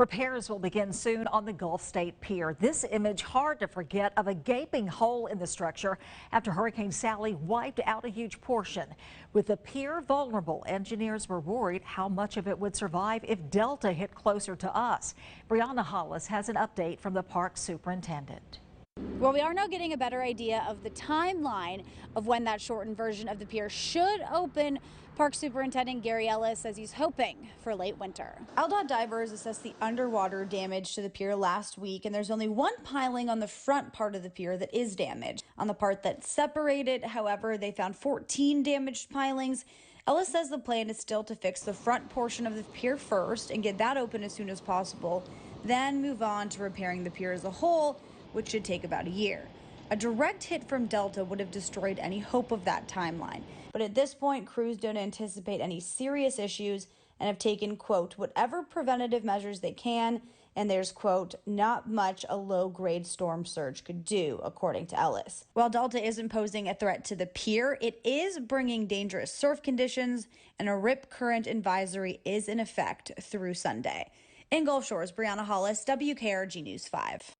Repairs will begin soon on the Gulf State Pier. This image hard to forget of a gaping hole in the structure after Hurricane Sally wiped out a huge portion. With the pier vulnerable, engineers were worried how much of it would survive if Delta hit closer to us. Brianna Hollis has an update from the park superintendent. Well, we are now getting a better idea of the timeline of when that shortened version of the pier should open. Park Superintendent Gary Ellis says he's hoping for late winter. LDOT divers assessed the underwater damage to the pier last week, and there's only one piling on the front part of the pier that is damaged. On the part that's separated, however, they found 14 damaged pilings. Ellis says the plan is still to fix the front portion of the pier first and get that open as soon as possible, then move on to repairing the pier as a whole, which should take about a year. A direct hit from Delta would have destroyed any hope of that timeline. But at this point, crews don't anticipate any serious issues and have taken, quote, whatever preventative measures they can, and there's, quote, not much a low-grade storm surge could do, according to Ellis. While Delta isn't posing a threat to the pier, it is bringing dangerous surf conditions, and a rip current advisory is in effect through Sunday. In Gulf Shores, Brianna Hollis, WKRG News 5.